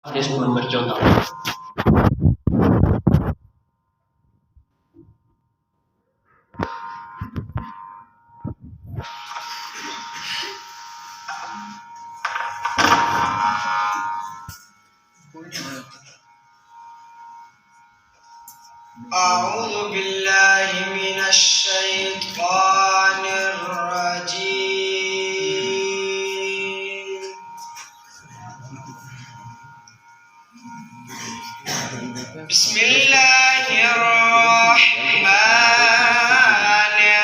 Facebook nomor 14. أعوذ بالله من الشيطان الرجيم. بسم الله الرحمن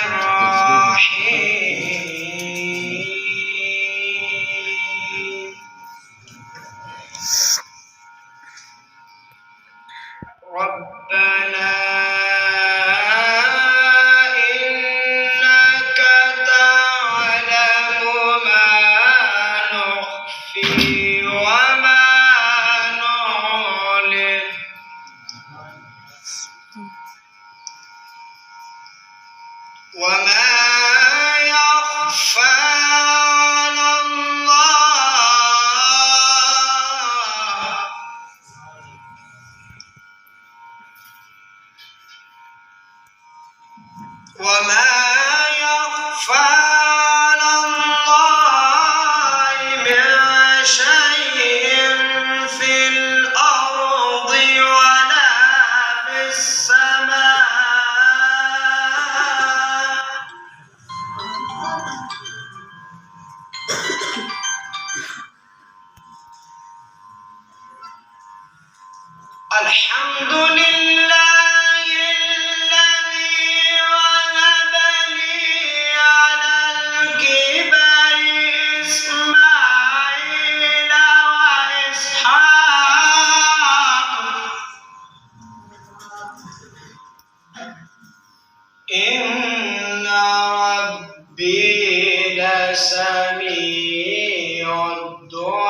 الرحيم. ربنا إنك تعلم ما نخفي وما نعلن وما يخفى على الله من شيء في الأرض ولا في السماء. الحمد لله الذي وهب لي على الكبر إسماعيل وإسحاق إن ربي لسميع الدعاء.